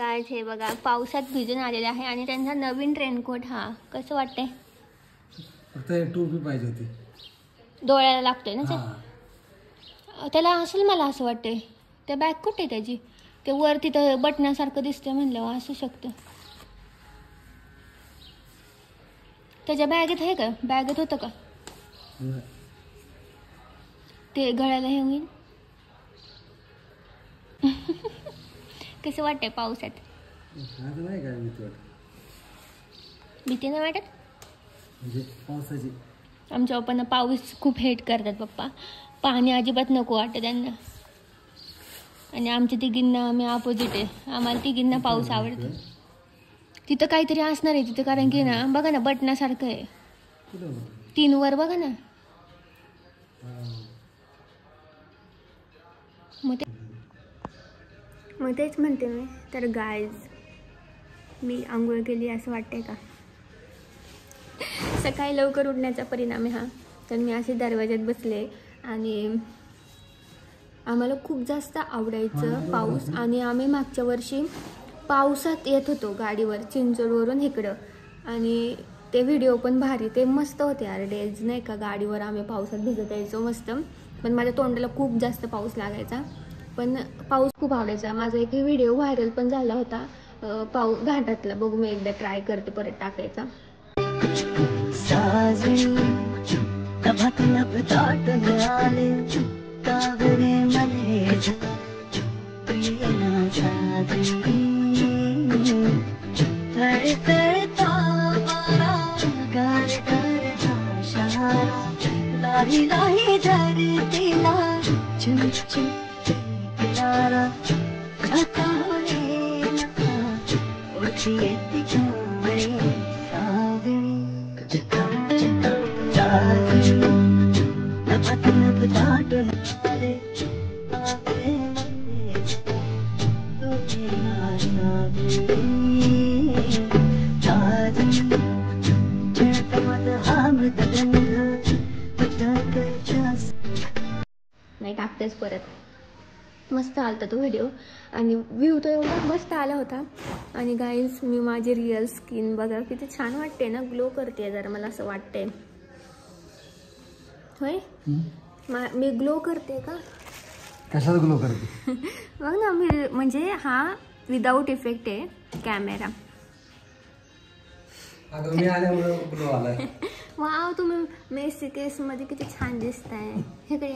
Guys हे बघा पावसात भिजून आलेले आहे आणि त्यांचा नवीन रेनकोट. हा कसं वाटतंय? फक्त टोपी पाहिजे होती, डोळ्याला लागतोय ना ते. त्याला असेल मला असं वाटतंय. त्या बॅग कुठे आहे त्याची? ते वर तिथं बटण्यासारखं दिसतंय म्हणल्यावर असू शकतं. त्याच्या बॅगेत आहे का? बॅगेत होतं का ते? गळ्याला हे होईल. कसं वाटतंय पावसात? भीती नाही वाटत? पावसाची आमच्या पप्पांना पाऊस खूप हेट करतात पप्पा. पाणी अजिबात नको वाटतं त्यांना. आणि आमच्या तिघींना आम्ही अपोजिट आहे. आम्हाला तिघींना पाऊस आवडतो. तिथं काहीतरी असणार आहे तिथं, कारण की ना बघा ना बटण्यासारखं आहे 3 वर बघा ना. मग तेच म्हणते मी. तर गायज मी आंघोळ केली असं वाटतंय का? सकाळी लवकर उठण्याचा परिणाम आहे हा. तर मी असे दरवाज्यात बसले आणि आम्हाला खूप जास्त आवडायचं पाऊस. आणि आम्ही मागच्या वर्षी पावसात येत होतो गाडीवर चिंचोडवरून इकडं. आणि ते व्हिडिओ पण भारी, ते मस्त होते यार डेज नाही का. गाडीवर आम्ही पावसात भिजत यायचो मस्त. पण माझ्या तोंडाला खूप जास्त पाऊस लागायचा. पण पाऊस खूप आवडायचा. माझा एक व्हिडिओ व्हायरल पण झाला होता पाऊस घाटातला. बघू मी एकदा ट्राय करते परत टाकायचा. नाही टाकतेच परत. मस्त आलता तो व्हिडिओ आणि व्ह्यू तो एवढा मस्त आला होता. आणि गाईज मी माझी रिअल स्किन बघा किती छान वाटते ना, ग्लो करते जरा. मला असं वाटतंय होय मी ग्लो करते का? कशाला ग्लो करते? बघ ना मी म्हणजे हा विदाऊट इफेक्ट आहे कॅमेरा. वाव तुम्ही मेसी केस मध्ये किती छान दिसताय. इकडे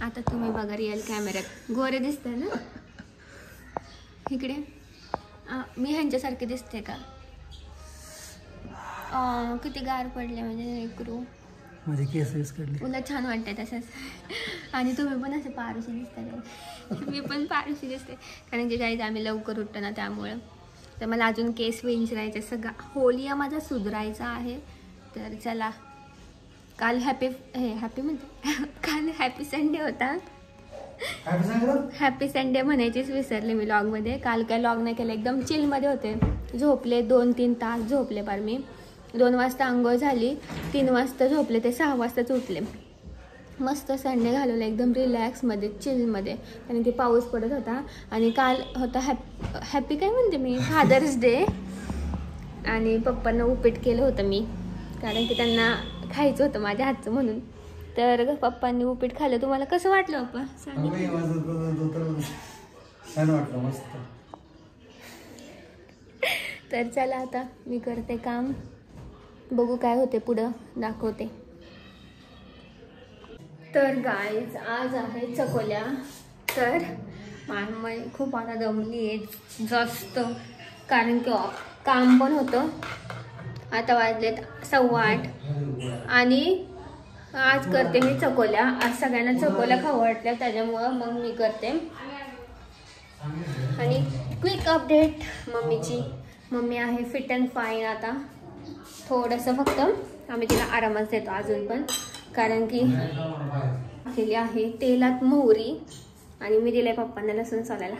आता तुम्ही बघा रिअल कॅमेऱ्यात गोरे दिसताय ना. इकडे मी ह्यांच्यासारखे दिसते का? किती गार पडले म्हणजे करू माझे केस काढले. उलट छान वाटतंय तसंच. आणि तुम्ही पण असे पारुशी दिसताय. मी पण पारुशी दिसते कारण की काही आम्ही लवकर उठतो ना त्यामुळं. तर मला अजून केस विंचरायचे सगळा होलिया माझा सुधरायचा आहे. तर चला काल हॅपी म्हणते काल हॅपी संडे होता. हॅपी संडे म्हणायचीच विसरले मी लॉगमध्ये. काल काय लॉग नाही केलं, एकदम चिलमध्ये होते. झोपले 2-3 तास झोपले पार मी. 2 वाजता आंघोळ झाली, 3 वाजता झोपले ते 6 वाजताच उठले. मस्त संडे घालवलं एकदम रिलॅक्समध्ये चिलमध्ये. कारण की पाऊस पडत होता. आणि काल होता हॅपी काय म्हणते मी फादर्स डे. आणि पप्पांना उपीट केलं होतं मी कारण की त्यांना खायचं होतं माझ्या हातचं म्हणून. तर पप्पांनी उपीट खाल्लं. तुम्हाला कसं वाटलं पप्पा सांग? छान वाटलं मस्त. तर चला आता मी करते काम, बघू काय होते पुढं दाखवते. तर गाईज आज आहे चकोल्या. तर माय खूप आता दमली आहे जास्त कारण की काम पण होतं. आता वाजलेत 8:15 आणि आज करते मी चकोल्या. आज सगळ्यांना चकोल्या खाऊ वाटल्या त्याच्यामुळं मग मी करते. आणि क्विक अपडेट मम्मीची. मम्मी आहे फिट अँड फाईन आता. थोडंसं फक्त आम्ही तिला आरामच देतो अजून पण कारण की केली आहे तेलात मोहरी. आणि मी दिलाय पप्पांना लसूण सोलायला.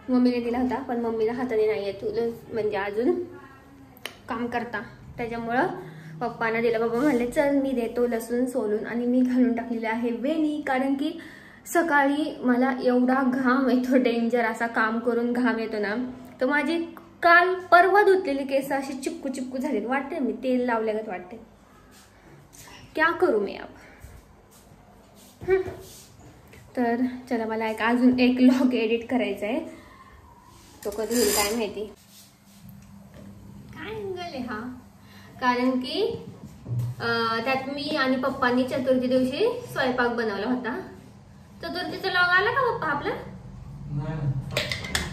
मम्मीने दिला होता पण मम्मीला हाताने नाही येत म्हणजे अजून काम करता त्याच्यामुळं पप्पांना दिला. पप्पा म्हणले चल मी देतो लसूण सोलून. आणि मी घालून टाकलेलं आहे वेणी कारण की सकाळी मला एवढा घाम येतो, डेंजर असा, काम करून घाम येतो ना, तर माझी काल परवा धुतलेली केस अशी चिपकू चिपकू झाली, वाटते मी तेल लावल्यागत वाटते. क्या करू मी अब. तर चला, मला अजून एक व्लॉग एडिट करायचा आहे, तो कधी होईल काय माहिती. काय अँगल आहे हा, कारण की त्यात मी आणि पप्पांनी चतुर्थी दिवशी स्वयंपाक बनवला होता. चतुर्थीचा लॉग आला का पप्पा आपला?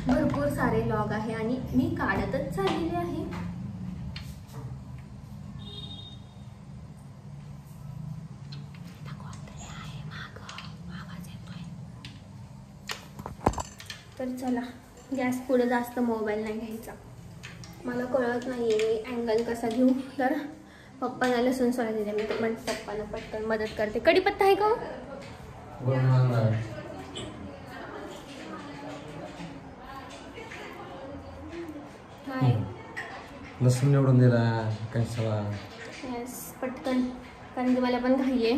भरपूर सारे लॉग आहे आणि मी काढतच चाललेले आहे. तर चला, गॅस पुढे जास्त मोबाईल नाही घ्यायचा. मला कळत नाहीये अँगल कसा घेऊ. तर पप्पांना लसूण सोला दिले, मी पण पप्पांना पटकन मदत करते. कढीपत्ता आहे का? लसूण निवडून दिला कशाला. येस, पटकन, कारण की मला पण घाई आहे,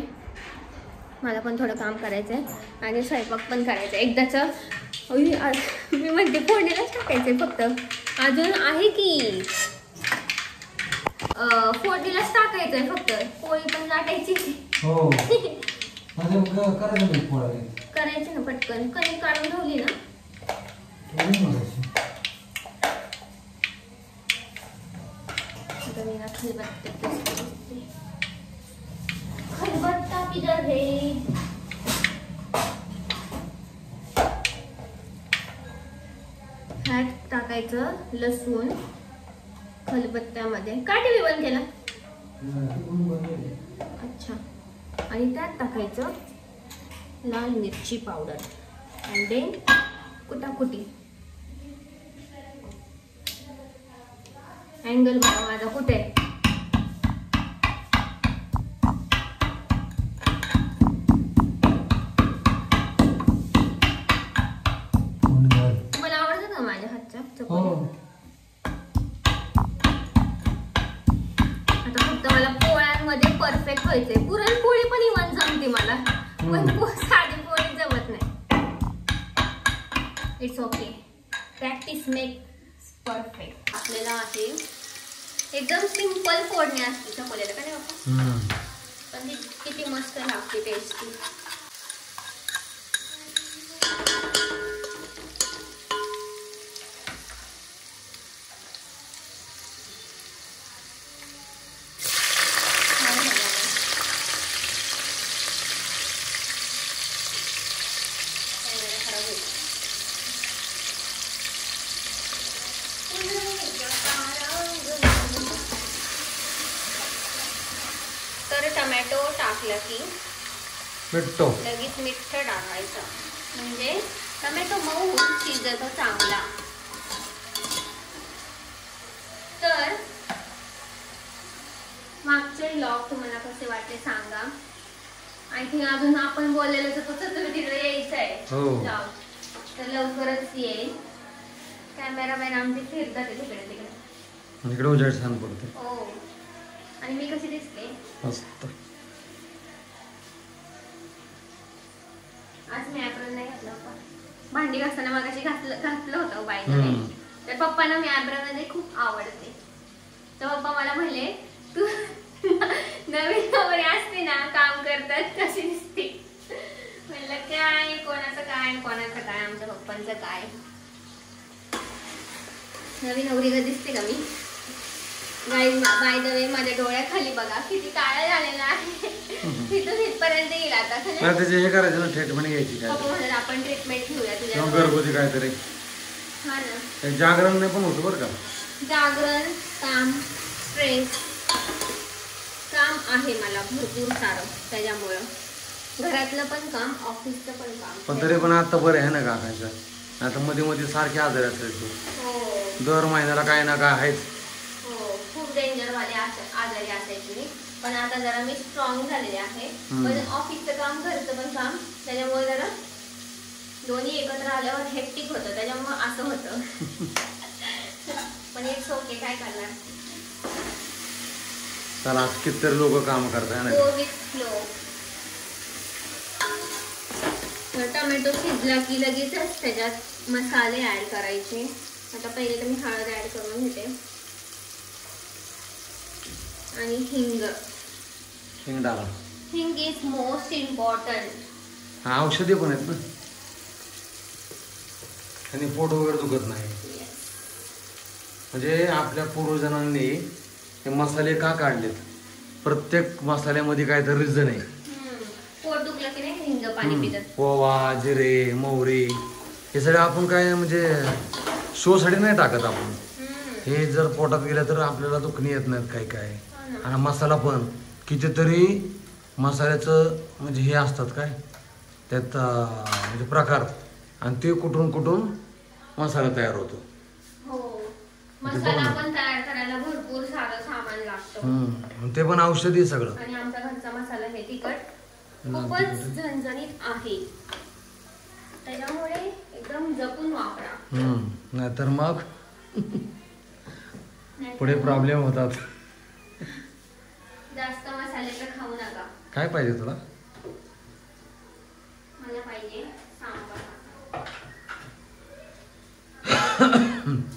मला पण थोडं काम करायचं आहे आणि स्वयंपाक पण करायचं आहे एकदाचं. मी म्हणते फोडणीलाच टाकायचंय फक्त, अजून आहे की फोडणीलाच टाकायचंय फक्त, पोळी पण लाटायची. हो करायची ना पटकन, कणी काढून ठेवली ना. खलबत्ता किधर है? ह्यात टाकायचं लसूण खलबत्त्यामध्ये. काय टीव्ही बंद केला? अच्छा. आणि त्यात टाकायचं लाल मिरची पावडर अँड देन कुटाकुटी. अँगल बघा माझा कुठे आहे. तुम्हाला आवडतं का माझ्या हातच्या चपाती? आता फक्त मला पोळ्यांमध्ये परफेक्ट व्हायचंय. पुरणपोळी पण इव्हन जमते मला, पण साधी पोळी जमत नाही. It's okay, practice makes perfect. आपल्याला आहे एकदम सिंपल फोडणी असते चकोल्याला, का नाही बाबा? पण ती किती मस्त लागते, टेस्टी. तर टोमॅटो टाकलं की लगेच मीठ टाकायचं, म्हणजे टोमॅटो मऊ शिजतो चांगला. तर मागचे व्लॉग तुम्हाला कसे वाटले सांगा. आय थिंक अजून आपण बोललेलं तर तिकडे यायचं आहे, तर लवकरच येईल. कॅमेरामॅन आमचे फिरतात तिकडे तिकडे, इकडे उजेड छान पडते. हो. आणि मी कशी दिसते मस्त. आज मी ॲप्रॉन नाही घातलं होतं, भांडी घासताना मगाशी घातलं होतं बाईने. तर पप्पांना मी ॲप्रॉन खूप आवडते, तर पप्पा मला म्हणले तू नवीन नवरी असते ना, काम करतात कशी दिसते. म्हणलं काय, कोणाचं काय कोणाचं काय, आमच्या पप्पांचं काय. नवीन नवरी का दिसते का मी? बाय द वे, माझ्या डोळ्याखाली बघा किती काळा झालेला आहे. तिथून इथपर्यंत येईल आता. हे करायचं ना, ट्रीटमेंट घ्यायची. पप्पा म्हणतात आपण ट्रीटमेंट घेऊया तुझ्या घरगुती काहीतरी. हा ना, जागरण नाही पण होतं बरं का. जागरण, काम, स्ट्रेस, काम आहे मला भरपूर सारं, त्याच्यामुळं घरातलं पण काम, ऑफिसचं पण काम. पण तरी पण आता बरं आहे ना काकायचं. आता मध्ये मध्ये सारखे आजारी असायचो. हो, दर महिन्याला काय ना काय आहेच. हो, खूप डेंजर वाले आजारी असायची मी, पण आता जरा मी स्ट्रॉंग झालेले आहे. पण ऑफिसचं काम, घरचं पण काम, त्याच्यामुळे जरा दोन्ही एकत्र आल्यावर हेक्टिक होतं, त्याच्यामुळे असं होतं. पण इट्स ओके, काय करणार. चला, कितीतरी लोक काम करताय ना. Go with flow. तर टोमॅटो शिजला की लगेचच त्याच्यात मसाले ऍड करायचे. आता पहिले तर मी हळद ऍड करून घेते आणि हिंग. हिंग डाला. हिंग इज मोस्ट इम्पॉर्टंट. हा औषधी पण आहेत ना, आणि पोट वगैरे दुखत नाही. म्हणजे आपल्या पूर्वजांनी हे मसाले का काढलेत, प्रत्येक मसाल्यामध्ये काहीतरी रिझन आहे. पोट दुखलं की नाही हिंग पाणी पितात. ओवा, जिरे, मोहरी हे सगळं आपण काय म्हणजे शो साठी नाही टाकत आपण. हे जर पोटात गेलं तर आपल्याला दुखणी येत नाहीत काय काय. आणि मसाला पण कितीतरी मसाल्याचं म्हणजे हे असतात काय त्यात म्हणजे प्रकार, आणि ते कुठून कुठून मसाला तयार होतो. मसाला पण तयार करायला भरपूर सारं सामान लागतं. ते पण औषधी सगळं. आणि आमचा घरचा मसाला हे तिखट खूपच झणझणीत आहे, त्याच्यामुळे एकदम जपून वापरा. नाहीतर मग पुढे प्रॉब्लेम होतात. जास्त मसाले तर खाऊ नका. काय पाहिजे तुला? मला पाहिजे सांबार.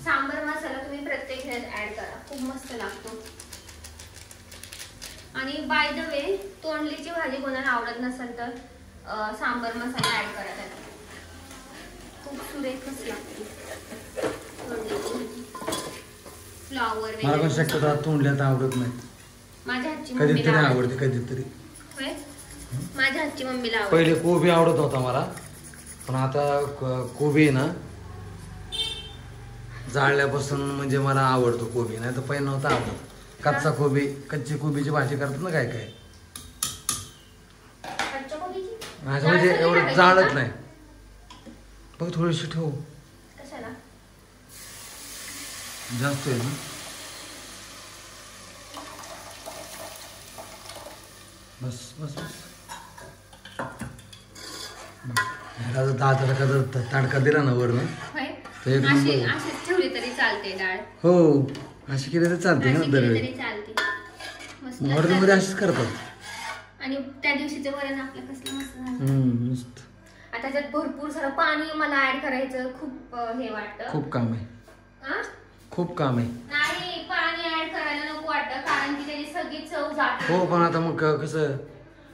सांबार मसाला तुम्ही प्रत्येक ह्यात ऍड करा, खूप मस्त लागतो. आणि बाय द वे, तोंडलीची भाजी कोणाला आवडत नसेल तर सांबार मसाला ऍड करा त्यात, खूप सुरेखच लागते तोंडलीची. फ्लॉवर मला पण शक्यतो तोंडल्यात आवडत नाही. माझ्या हातची कधीतरी आवडते, कधीतरी. माझ्या हातची मम्मीला आवडते. पहिले कोबी आवडत होता मला, पण आता कोबी ना जाळल्यापासून म्हणजे मला आवडतो कोबी, नाही तर पहिले नव्हता आवडत. कच्चा कोबी, कच्ची कोबीची भाजी करतात ना काय काय, म्हणजे एवढं जाळत नाही. बघ थोडीशी ठेव, जास्त आहे ना. बस बस बस. दादाला का तडका दिला ना वरनं ठेवली तरी चालते डाळ. हो, अशी केली तर चालते ना दरवेळी. वरण मध्ये अशीच करतात. आणि त्या दिवशीचं वरण आपलं कसलं मस्त झालं. मस्त. आता त्याच्यात भरपूर सारं पाणी मला ऍड करायचं खूप हे वाटतं. खूप काम आहे, खूप काम आहे. नाही, पाणी ऍड करायला नको वाटतं, कारण की त्याची सगळी चव जाते. हो, पण आता मग कसं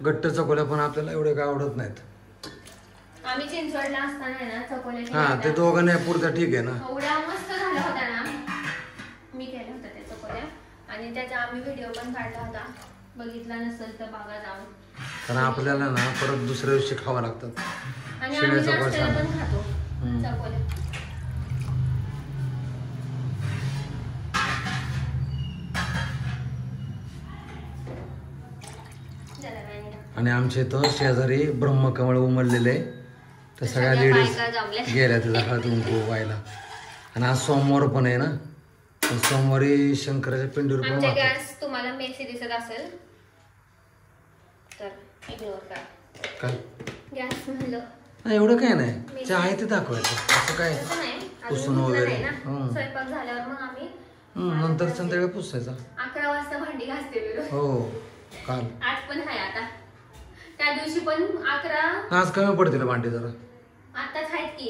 घट्ट चकोल्या पण आपल्याला एवढे काय आवडत नाहीत. आम्ही चिंचवडला असताना ना चकोल्या, हा ते दोघांना पुरता ठीक आहे ना. एवढ्या मस्त झाल्या होत्या ना, मी केल्या होत्या त्या चकोल्या, आणि त्याचा आम्ही व्हिडिओ पण काढला होता, बघितला नसेल तर बघा जाऊन. कारण आपल्याला ना परत दुसऱ्या दिवशी खावा लागतात. आणि आम्ही नाश्त्याला पण खातो चकोल्या. आणि आमच्या इथं शेजारी ब्रह्मकमळ उमललेले, तर सगळ्या लेडीज गेल्या त्याचा हळद कुंकू व्हायला. आणि आज सोमवार पण आहे ना, सोमवारी शंकराच्या पिंडीवर पण वाहतात. गॅस तुम्हाला मेसी दिसत असेल तर इग्नोर करा. काय गॅस म्हणलं एवढं काय नाही, जे आहे ते दाखवायचं. असं काय पुसून वगैरे. स्वयंपाक झाल्यावर मग आम्ही नंतर संध्याकाळी पुसायचा. 11 वाजता भांडी घासते. हो, काल आज पण आहे. आता त्या दिवशी पण 11. आज कमी पडतील भांडी जरा, आताच आहेत की.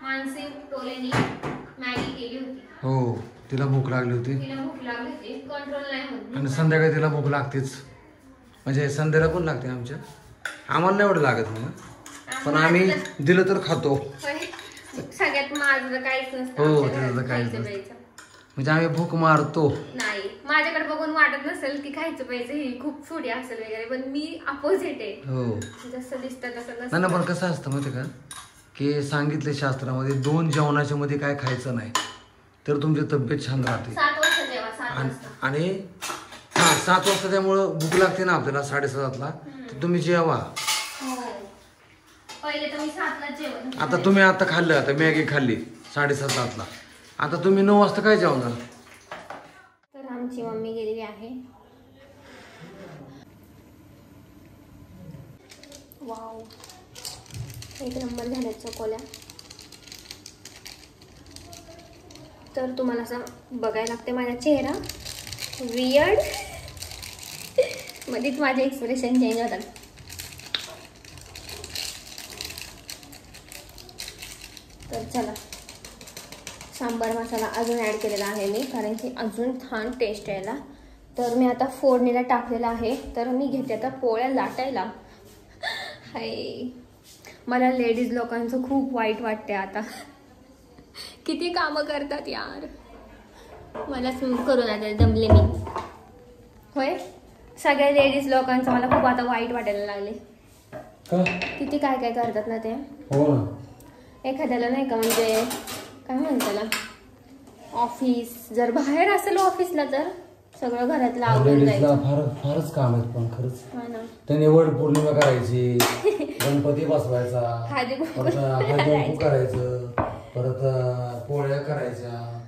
मानसी टोलेनी मॅगी केली होती. हो, तिला भूक लागली होती. कंट्रोल नाही होत. आणि संध्याकाळी तिला भूक लागतेच, म्हणजे संध्याला पण लागते. आमच्या आम्हाला नाही एवढं लागत नाही, पण आम्ही दिलं तर खातो. सगळ्यात माझं काहीच नसतं. हो, त्याचं काहीच नसतं, म्हणजे आम्ही भूक मारतो. नाही, माझ्याकडे बघून वाटत नसेल की खायचं पाहिजे, ही खूप फूडी असेल वगैरे, पण मी अपोजिट आहे. हो, जसं दिसतं तसं नसतं. पण कसं असतं माहिती का, की सांगितले शास्त्रामध्ये 2 जेवणाच्या मध्ये काय खायचं नाही, तर तुमची तब्येत छान राहते. 7 वाजता जेवा, 7 वाजता. आणि 7 वाजता त्यामुळं भूक लागते ना आपल्याला 7:30ला, तर तुम्ही जेवा. पहिले तुम्ही 7ला जेवण. आता तुम्ही आता खाल्लं, आता मॅगी खाल्ली 7:30ला, आता तुम्ही 9 वाजता काय जेवणार? तर आमची मम्मी गेलेली आहे. वाव, एक नंबर झाल्या चकोल्या. तर तुम्हाला असं बघायला लागते माझा चेहरा वियर्ड, मध्येच माझे एक्सप्रेशन चेंज होतात. तर चला, सांबार मसाला अजून ॲड केलेला आहे मी, कारण की अजून छान टेस्ट यायला. तर मी आता फोडणीला टाकलेला आहे. तर मी घेते आता पोळ्या लाटायला. हाय, मला लेडीज लोकांचं खूप वाईट वाटते आता. किती कामं करतात यार, मलाच करून आता दमले मी. होय, सगळ्या लेडीज लोकांचं मला खूप आता वाईट वाटायला लागले. किती काय काय करतात ना ते. हो ना. एखाद्याला नाही का, म्हणजे काय म्हणतात त्याला, ऑफिस जर बाहेर असेल ऑफिसला तर सगळं घरातलं आवडून जायचं. फारच काम आहेत पण खरंच. हा ना. त्याने वड पौर्णिमा करायची, गणपती बसवायचा, हळदी कुंकू करायचं, परत पोळ्या करायच्या,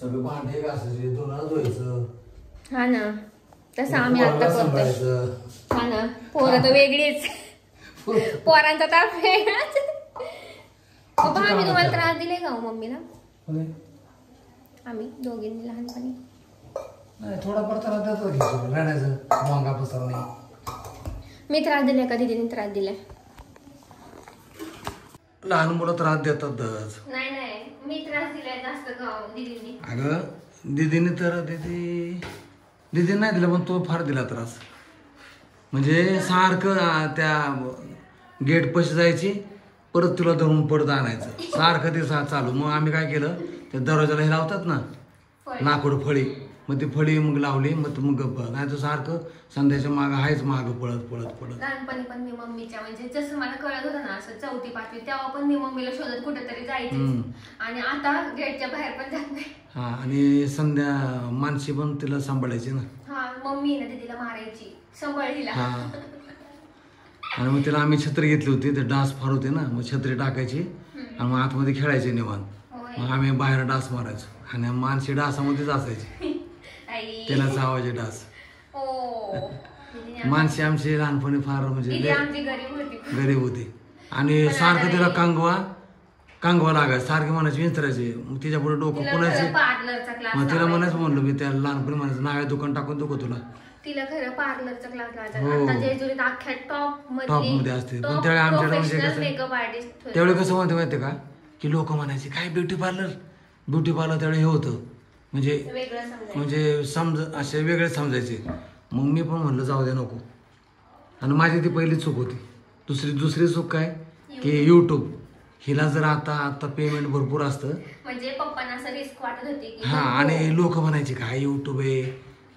सगळे भांडे घासायचे, धुणं धुवायचं. हा ना, तसं आम्ही आता करतो. हा ना, पोरं तर वेगळीच. पोरांचा तर वेगळाच. पप्पा, आम्ही तुम्हाला त्रास दिले का हो मम्मीला? आम्ही दोघींनी लहानपणी नाही, थोडाफार त्रास देतो की रडायचं, वांगा पसरणे. मी त्रास दिलाय का दीदीने त्रास दिलाय? लहान मुलं त्रास देतातच. नाही नाही, मी त्रास दिलाय जास्त दीदीने. अगं दीदीने तर दीदी नाही दिला, पण तो फार दिला त्रास. म्हणजे सारखं त्या गेट पशी जायची, परत तुला धरून पडत आणायचं, सारखं ते चालू. मग आम्ही काय केलं, त्या दरवाजाला हे लावतात ना लाकूड फळी, मग ती फळी मग लावली. मग गप्प नाही तर सारखं संध्याच्या मागं आहेच, मागं पळत पळत पळत. लहानपणी पण मी मम्मीच्या, म्हणजे जसं मला कळत होतं ना, असं 4थी 5वी, तेव्हा पण मी मम्मीला शोधत कुठेतरी जायचे. आणि आता गेटच्या बाहेर पण जात नाही. हा, आणि संध्या मानसी पण तिला सांभाळायची ना. हा, मम्मी ना दीदीला मारायची, सांभाळीला. हा, आणि मग तिला आम्ही छत्री घेतली होती, ते डास फार होते ना, मग छत्री टाकायची आणि मग आतमध्ये खेळायचे निवांत. मग आम्ही बाहेर डास मारायचो, आणि मानसी डासामध्येच असायची, त्याला चावायचे डास. मानसी आमची लहानपणी फार म्हणजे गरीब होती. आणि सारखं तिला कांगवा लागायचं, सारखे म्हणायचे विंचरायचे. मग तिच्या पुढे डोकं कुणाचे, मग तिला म्हणायचं, म्हणलो मी त्याला लहानपणी म्हणायचं, नाव्या दुकान टाकून दुखो तुला. तिला खरं पार्लरचा क्लास लावायचा. अख्ख्या टॉप मध्ये असते. पण त्यावेळी आमच्याकडे म्हणजे कसं, त्यावेळी कसं म्हणते माहिती का, की लोक म्हणायचे काय ब्युटी पार्लर त्यावेळी हे होतं, म्हणजे असे वेगळे समजायचे. मग मी पण म्हणलं जाऊ दे नको. आणि माझी ती पहिली चूक होती. दुसरी चूक काय, की युट्यूब, हिला जर आता पेमेंट भरपूर असतं, म्हणजे पप्पांना असं रिस्क वाटत होती. हा, आणि लोक म्हणायचे काय युट्यूब आहे,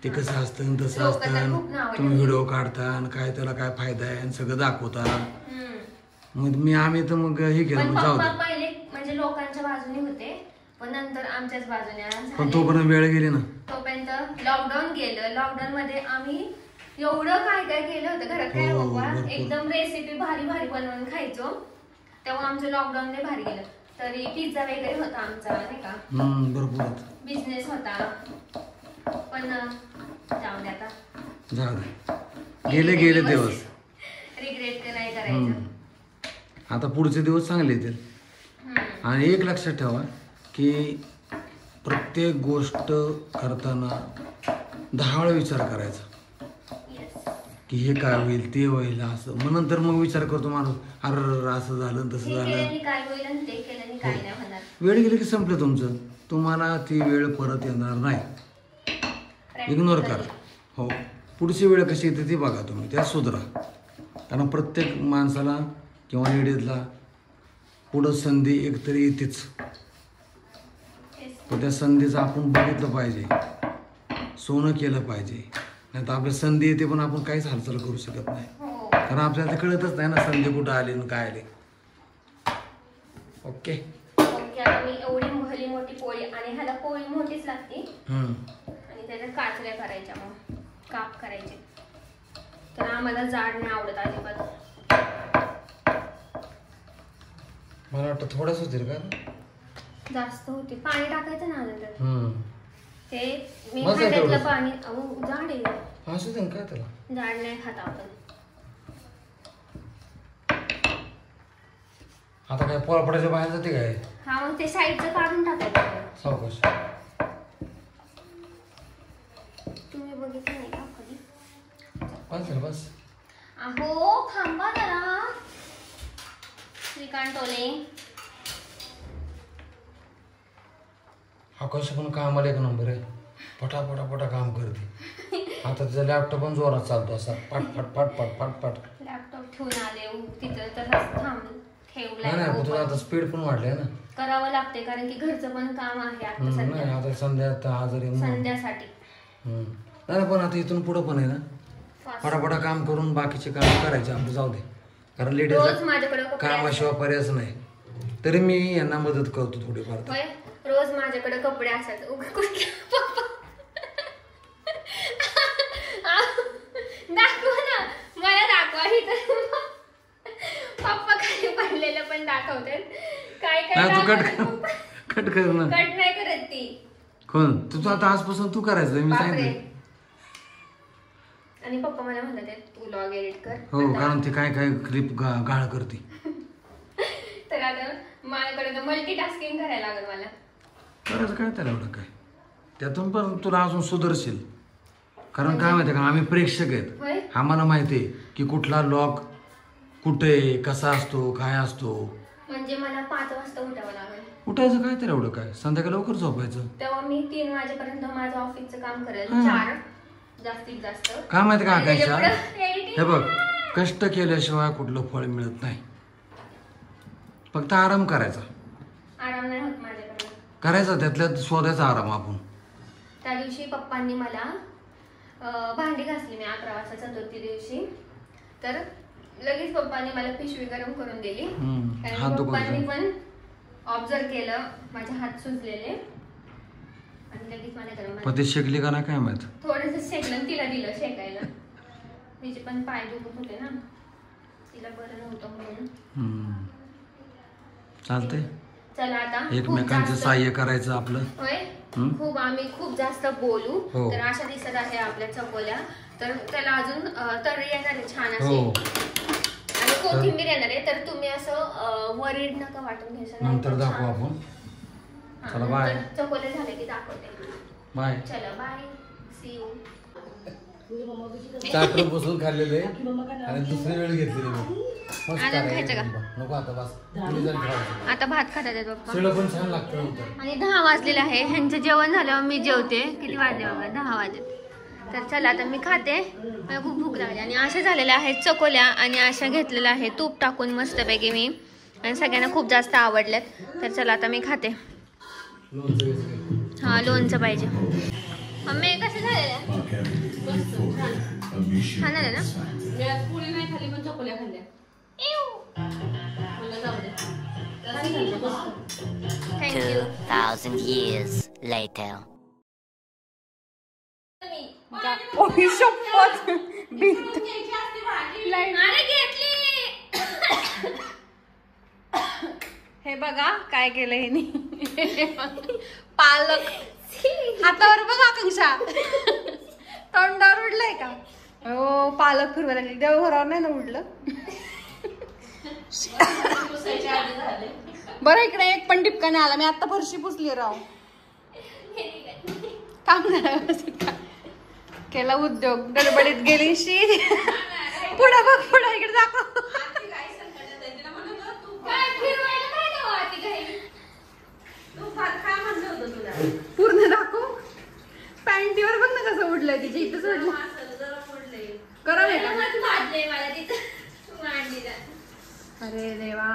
ते कसं असतं तसं असतं, तुम्ही व्हिडिओ काढता आणि काय त्याला काय फायदा आहे आणि सगळं दाखवता. मग आम्ही तर मग हे केलं, जाऊ दे. पहिले म्हणजे लोकांच्या बाजूने होते, पण नंतर आमच्याच बाजूने. पण तोपर्यंत वेळ गेली ना, तोपर्यंत लॉकडाऊन गेलं. लॉकडाऊन मध्ये आम्ही एवढं काय काय केलं होतं घरात. काय बाबा, एकदम रेसिपी भारी भारी बनवून खायचो. तेव्हा आमचं लॉकडाऊन लय भारी गेलं. तरी पिझ्झा वगैरे होता आमचा, नाही का, भरपूर बिझनेस होता. पण जाऊ दे आता, जाऊ दे, गेले दिवस, रिग्रेट नाही करायचं. आता पुढचे दिवस चांगले येतील. आणि एक लक्षात ठेवा की प्रत्येक गोष्ट करताना 10 वेळा विचार करायचा, की हे काय होईल, ते होईल, असं. मग नंतर मग विचार करतो माणूस, अरे असं झालं तसं झालं. वेळ गेली की संपलं तुमचं. तुम्हाला ती वेळ परत येणार नाही, इग्नोर करा. हो, पुढची वेळ कशी येते ती बघा तुम्ही, त्यात सुधारा. कारण प्रत्येक माणसाला किंवा लेडीजला पुढं संधी एकतरी येतेच, पण त्या संधीचं आपण बघितलं पाहिजे, सोनं केलं पाहिजे. नाही तर आपल्या संधी येते पण आपण काहीच हालचाल करू शकत नाही, कारण आपल्याला कळतच नाही ना संधी कुठं आली आणि काय आली. ओके, मी एवढी भली मोठी पोळी, आणि ह्याला पोळी मोठीच लागते, आणि त्याच्यात काचऱ्या करायच्या, मग काप करायचे. तर आम्हाला जाड नाही आवडत अजिबात. मला वाटतं थोडंच होतील का, जास्त होते. पाणी टाकायचं ना अजून, ते मी खाण्यातलं पाणी जाड आहे. असू दे काय त्याला, जाड नाही खात आपण. आता काय पोळपाटाच्या बाहेर जाते काय. हा, मग ते साईडचं काढून टाकायचं. सावकाश, तुम्ही बघितलं नाही का कधी. बस अहो थांबा जरा, श्रीकांत टोले. आकाश पण कामाला एक नंबर आहे, पटा काम करते. आता तिचा लॅपटॉप पण जोरात चालतो असा पाट लॅपटॉप ठेवून आले तिथं तसंच नाही तुला आता स्पीड पण वाढले ना. करावं लागते कारण की घरचं पण काम आहे आता नाही सध्या. आता संध्या आजारी संध्यासाठी नाही पण आता इथून पुढं पण आहे ना पटापटा काम करून बाकीचे काम करायचे आपलं जाऊ दे. कारण रोज माझ्याकडे लेडीज कामाशिवाय पर्यायच नाही. तरी मी यांना मदत करतो थोडीफार. रोज माझ्याकडे कपडे असतात दाखवा ना मला दाखवा इथं पप्पा खाली पडलेलं पण दाखवतात. काय कट कर ना. कट नाही करत ती. कोण तू आता आजपासून तू करायचं मी सांगितलं. आणि पप्पा मला म्हणत आहेत तू व्लॉग एडिट कर. हो कारण ती काय क्लिप गाळ करते. तर आता माझ्याकडे मल्टीटास्किंग करायला लागेल मला. करायचं काय त्याला एवढं काय त्यातून पण तुला अजून सुधरशील. कारण काय माहितीये का आम्ही प्रेक्षक आहेत. आम्हाला माहितीये की कुठला लॉग कुठे कसा असतो काय असतो. म्हणजे मला 5 वाजता उठावं लागेल. उठायचं काय तर एवढं काय संध्याकाळी लवकर झोपायचं. तेव्हा मी 3 वाजेपर्यंत माझं ऑफिसचं काम करेल. 4 जास्तीत जास्त. काय माहिती का आकाशा हे बघ कष्ट केल्याशिवाय कुठलं फळ मिळत नाही. फक्त आराम करायचा. आराम नाही होत माझ्याकडे. करायचा त्यातल्यात शोधायचा आराम आपण. त्या दिवशी पप्पांनी मला भांडी घासली मी 11 वाजता चतुर्थी दिवशी. तर लगेच पप्पांनी मला पिशवी गरम करून दिली. कारण पप्पांनी पण ऑब्झर्व केलं माझे हात सुजलेले आणि लगेच मला गरम. पण ते शेकली का नाही काय माहित. थोडंसं शेकलं तिला दिलं शेकायला. तिचे पण पाय दुखत होते ना तिला बरं नव्हतं म्हणून. चालतंय चला आता एकमेकांचं सहाय्य करायचं आपलं. आम्ही खूप जास्त बोलू. तर अशा दिसत आहे आपल्या चकोल्या. तर त्याला अजून तरी येणार आहे छान अशी आणि कोथिंबीर येणार आहे. तर तुम्ही असं वरीड नका वाटून घ्यायचं नंतर दाखवू आपण. चला बाय. चकोले झाले की दाखवते. बाय. चला बाय सी यू. चाटर बसून खाल्लेले आणि दुसरी वेळ घेतलेली. नको आता बस. आता भात खातात पप्पा. शिळ पण छान लागतं. आणि 10 वाजलेले आहे. ह्यांचं जेवण झाल्यावर मी जेवते. किती वाजले बघा 10 वाजले. तर चला आता मी खाते. मला खूप भूक लागली. आणि अशा झालेल्या आहेत चकोल्या आणि अशा घेतलेल्या आहेत तूप टाकून मस्तपैकी मी. आणि सगळ्यांना खूप जास्त आवडल्यात. तर चला आता मी खाते. हा लोणचं पाहिजे. मम्मी कसं झालेलं खाणार आहे ना. पोळी नाही खाली पण चकोल्या खाल्ल्या. थँक्यू. 2,000 years later. हे बघा काय केलं हे पालक हातावर बघा आकांक्षा तोंडावर उडलंय का. हो पालक फिरवायला लागली. देवघरावर नाही ना उडलं. बरं इकडे एक पण टिपका नाही आला. मी आता फरशी पुसली राव. काम झालं केला उद्योग गडबडीत गेली शी. पुढे बघ पुढे इकडे दाखव. पूर्ण दाखव. पॅन्टीवर बघ ना कसं उडलंय. तिच्या इथंच उडलं. गरम आहे का. अरे देवा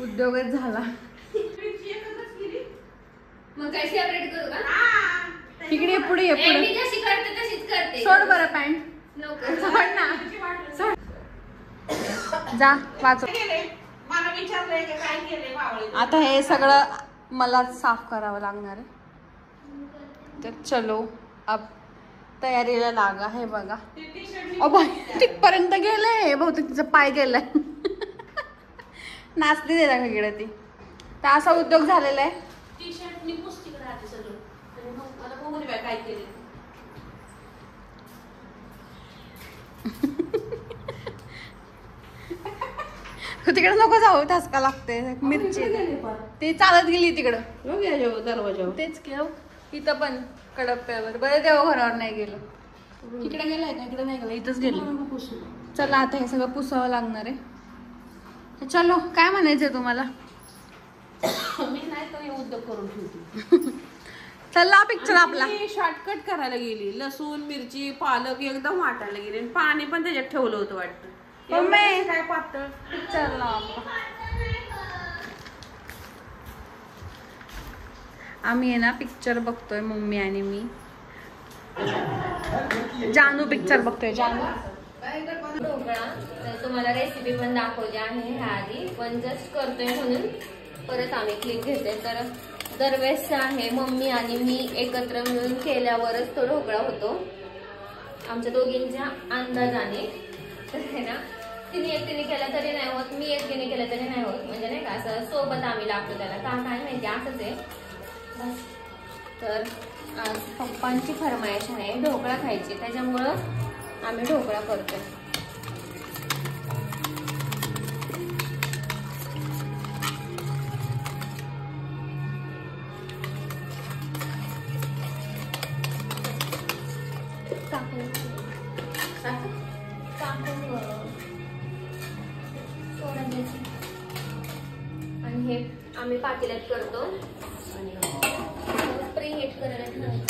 उद्योगच झाला. मग काय सेपरेट करू का. इकडे पुढे ये पुढे. मी जशी करते तशीच करते. सोड बरं पॅन्ट. नको सोड ना सोड. जा वाच. आता हे सगळं मला साफ करावं लागणार आहे. तर चलो अब तयारीला लागा. हे बघा तिथपर्यंत गेलंय. बहुतेक तिचा पाय गेलाय. नाचली दे का इकडे ती. तर असा उद्योग झालेला आहे. तिकडे नको जाऊ ठसका लागते. मिरची ती चालत गेली तिकडं दरवाजा. तेच की इथं पण कडप्प्यावर. बरं देवघरावर नाही गेलं. इकडे गेलाय का. इकडे नाही गेलं इथंच गेलं. चला आता हे सगळं पुसावं लागणार आहे. चलो काय म्हणायचंय तुम्हाला. मी नाही हे उद्योग करून ठेवते. चला पिक्चर आपला. शॉर्टकट करायला गेली, लसूण मिरची पालक एकदम वाटायला गेली आणि पाणी पण त्याच्यात ठेवलं होतं वाटतं. मम्मी काय पातळ. पिक्चरला आपला. आम्ही आहे ना पिक्चर बघतोय मम्मी आणि मी. जानू पिक्चर बघतोय. जानू ढोकळा तर तुम्हाला रेसिपी पण दाखवली आहे ह्या आधी, पण जस्ट करतोय म्हणून परत आम्ही क्लिप घेतोय. तर दरवेळेस आहे मम्मी आणि मी एकत्र मिळून केल्यावरच तो ढोकळा होतो आमच्या दोघींच्या अंदाजाने. तर आहे ना तिने एकटीने केला तरी नाही होत, मी एकटीने केलं तरी नाही होत, म्हणजे नाही का असं सोबत आम्ही लागतो त्याला, का काय माहिती असंच आहे बस. तर आज पप्पांची फरमाईश आहे ढोकळा खायची, त्याच्यामुळं आम्ही ढोकळा करतोय. आणि हे आम्ही पातेल्यात करतो आणि प्री हीट करायला ठेवायचं.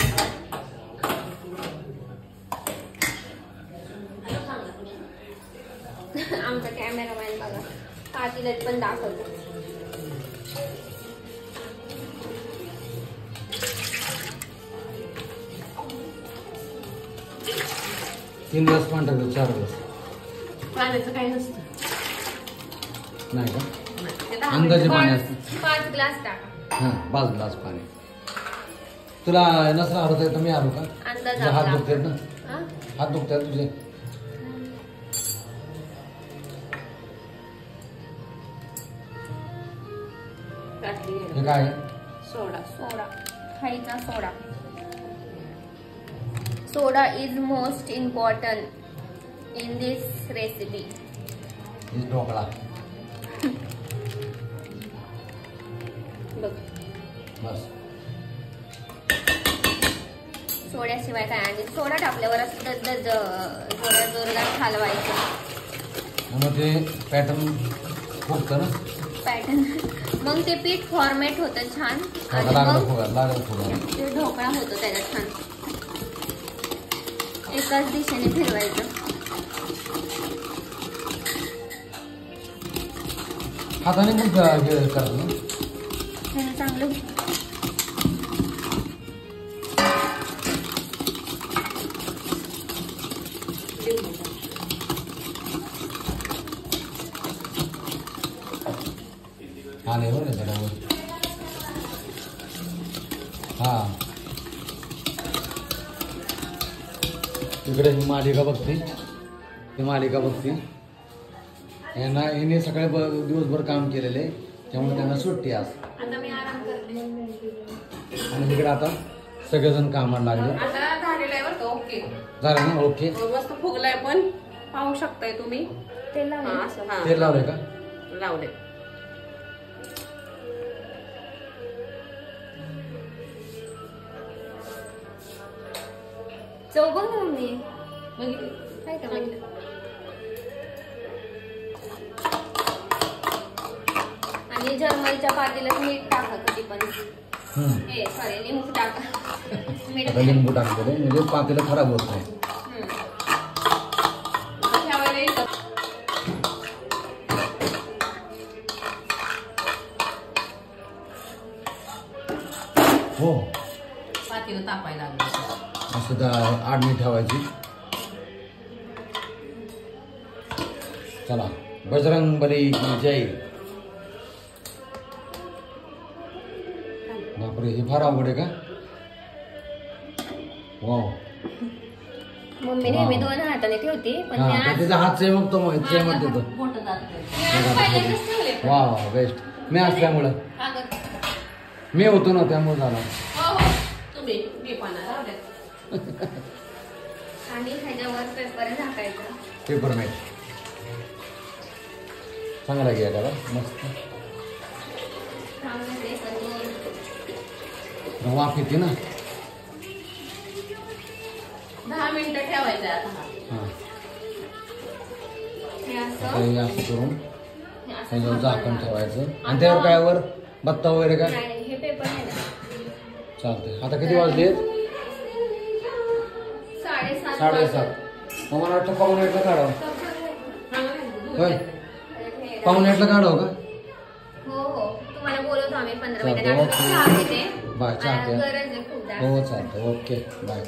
आमचा कॅमेरामॅन बघा पातेल्यात पण दाखवतो. तीन ग्लास पाणी टाकलं, 4 ग्लास पाण्याचं काही नसतं. नाही का? ते 10 अंदाजे पाणी असतं. 5 ग्लास टाका. हा 5 ग्लास पाणी. तुला नसलं आवडत तर मी आलो का? अंदाज तुझे हात आपला. दुखतात ना? हा? हात दुखतात तुझे? टाकली हे काय आहे? सोडा. सोडा, खायचा soda. Soda is most important in this recipe. हे ढोकळा. बघ बस. सोड्याशिवाय काय, आणि सोडा टाकल्यावर असं जोरदार हलवायचं. मग ते पॅटर्न फुगतं ना? पॅटर्न मग ते पीठ फॉर्मेट होतं छान आणि लागलं मग फुगा, लागलं फुगा. ते ढोकळा होतो त्याला छान. एकाच दिशेने फिरवायचं. हाताने पण करतो ना? ह्यानं चांगलं हा नाही बरं त्याच्यावर. हा तिकडे ही मालिका बघते, ती मालिका बघते. यांना हिने सकाळी दिवसभर काम केलेले, त्यामुळे त्यांना सुट्टी आज. आता मी आराम करते. आणि तिकडे आता सगळेजण कामाला लागले. आता झालेलं आहे बरं का. ओके झालं ना? ओके. मस्त फुगलाय पण पाहू शकताय तुम्ही. तेल हा, लावलं. असं हा तेल लावलंय का? लावले. चव बघ ना मम्मी, बघितलं? काय का बघितलं? आणि जर्मलच्या पातेल्यात मीठ टाका कधी पण. हे सॉरी लिंबू टाका. मीठ आता लिंबू टाकतो म्हणजे पातेलं खराब होत नाही. ठेवायला येतं. हो पातेलं तापायला लागलं. असं आडणी ठेवायची. चला बजरंग बली की जय. बापरे हे फार अवघड आहे का? वाव. मम्मी नेहमी 2 हाताने ठेवते पण मी हा आज त्याचा हात चेमकतो मग चेमक देतो. बोट जात पहिल्यांदाच ठेवले. वा बेस्ट. मी असल्यामुळं मी होतो ना त्यामुळे झाला. हो हो तुम्ही मी पण राहू द्या. आणि ह्याच्यावर पेपर झाकायचं. पेपरमेट चांगला घ्या त्याला मस्त. वाफ येते ना. 10 मिनिटं ठेवायचं आता. हा हे आता असं हे असं करून हे असं त्याच्यावर झाकण झाकायचं. ठेवायचं. आणि त्यावर काय वर बत्ता वगैरे काय? नाही, हे पेपर आहे. चालतंय. आता किती वाजलेत? 7:30. मग मला वाटतं 7:45ला काढावं. होय, 7:45ला काढावं का? हो तुम्हाला बोलवतो आम्ही 15 चालतंय, मिनिटात. ओके. चहा पिते. बाय, चहा मला प्या. गरज आहे खूप जास्त. हो चालतंय, ओके बाय.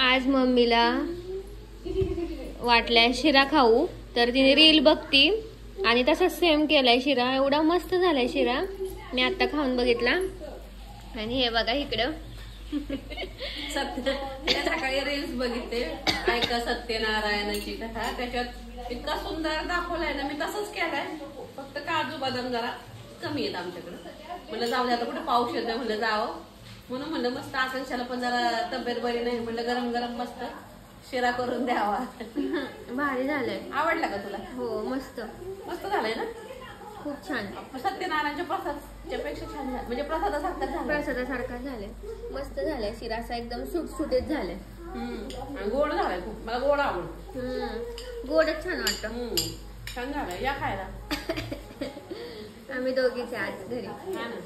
आज मम्मीला वाटलाय शिरा खाऊ, तर तिने रील बघती आणि तसाच सेम केलाय शिरा. एवढा मस्त झालाय शिरा. मी आता खाऊन बघितला आणि हे बघा इकडं सकाळी रील्स बघितले ऐका सत्यनारायणाची कथा, त्याच्यात इतका सुंदर दाखवलाय ना, मी तसंच केलाय. फक्त काजू बदाम जरा कमी आहेत आमच्याकडे. म्हणलं जाऊ दे, आता कुठे पाऊस येतोय, म्हणलं जावं म्हणून म्हणलं मस्त आकांक्षाला पण जरा तब्येत बरी नाही, म्हणलं गरम गरम मस्त शिरा करून द्यावा. भारी झालंय. आवडला का तुला? हो मस्त मस्त झालंय ना, खूप छान. सत्यनारायणच्या प्रसादच्या पेक्षा छान झालं, म्हणजे प्रसादासारखं झालं. प्रसादासारखा झालाय. मस्त झालाय शिरा, असा एकदम सुटसुटीत झालाय. आणि गोड झालाय खूप, मला गोड आवडतं. गोडच छान वाटतं. छान झालं, या खायला. आम्ही दोघीच आहे आज घरी. हा ना.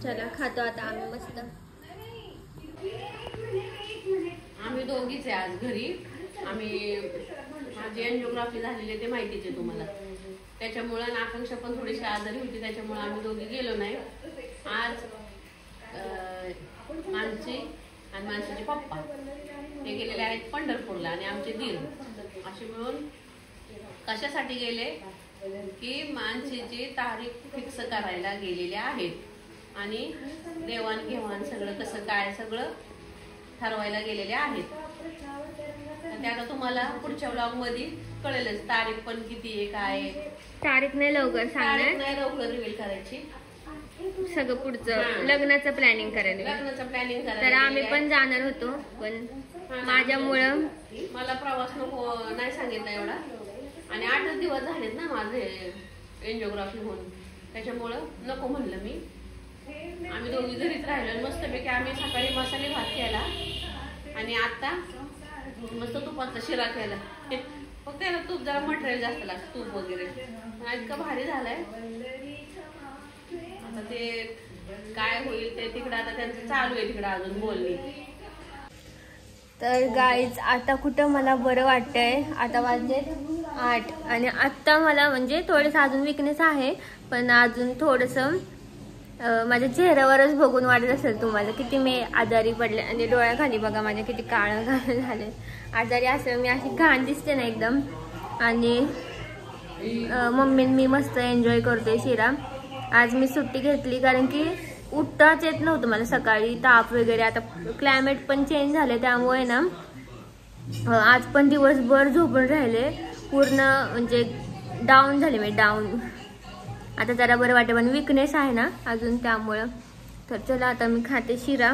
चला खातो आता आम्ही मस्त. आम्ही दोघीच आहे आज घरी. आम्ही माझी एंजिओग्राफी झालेली आहे ते माहितीच आहे तुम्हाला, त्याच्यामुळं आकांक्षा पण थोडीशी आजारी होती, त्याच्यामुळे आम्ही दोघी गेलो नाही. आज मानसी आणि मानसीचे पप्पा हे गेलेले आहेत पंढरपूरला आणि आमचे दीर असे मिळून कशासाठी गेले की मानसीची तारीख फिक्स करायला गेलेले आहेत आणि देवाणघेवाण सगळं कसं काय सगळं ठरवायला गेलेले आहेत. ते आता तुम्हाला पुढच्या व्लॉग मध्ये कळेलच, तारीख पण किती आहे काय आहे. तारीख नाही लवकर तारीख सांगणार, नाही लवकर रिव्हील करायची. सगळं पुढचं लग्नाचं प्लॅनिंग करायला. लग्नाचं प्लॅनिंग तर करायला आम्ही पण जाणार होतो, पण माझ्यामुळं मला प्रवास नको नाही सांगितलं एवढा, आणि 8च दिवस झालेत ना माझे एंजिओग्राफी होऊन, त्याच्यामुळं नको म्हणलं मी. आम्ही दोघी घरीच राहिलो मस्तपैकी. आम्ही सकाळी मसाले भात केला आणि आता मस्त तुपाचा शिरा केला. फक्त त्याला तूप जरा मटेरियल जास्त लागतं, तूप वगैरे. इतकं भारी झालंय. आता ते काय होईल ते तिकडं आता त्यांचं चालू आहे तिकडं अजून बोलणी. तर गाईज आता कुठं मला बरं वाटतंय. आता वाजले 8 आणि आत्ता मला म्हणजे थोडंसं अजून विकनेस आहे, पण अजून थोडंसं माझ्या चेहऱ्यावरच बघून वाटत असेल तुम्हाला किती मी आजारी पडले. आणि डोळ्याखाली बघा माझ्या किती काळं घाण झाले. आजारी असं मी अशी घाण दिसते ना एकदम. आणि मम्मी मी मस्त एन्जॉय करतोय शिरा. आज मी सुट्टी घेतली कारण की उठताच येत नव्हतं मला सकाळी, ताप वगैरे. आता क्लायमेट पण चेंज झाले त्यामुळे ना आज पण दिवसभर झोपून राहिले पूर्ण, म्हणजे डाऊन झाले मी, डाऊन. आता जरा बरं वाटतं पण विकनेस आहे ना अजून त्यामुळं. तर चला आता मी खाते शिरा.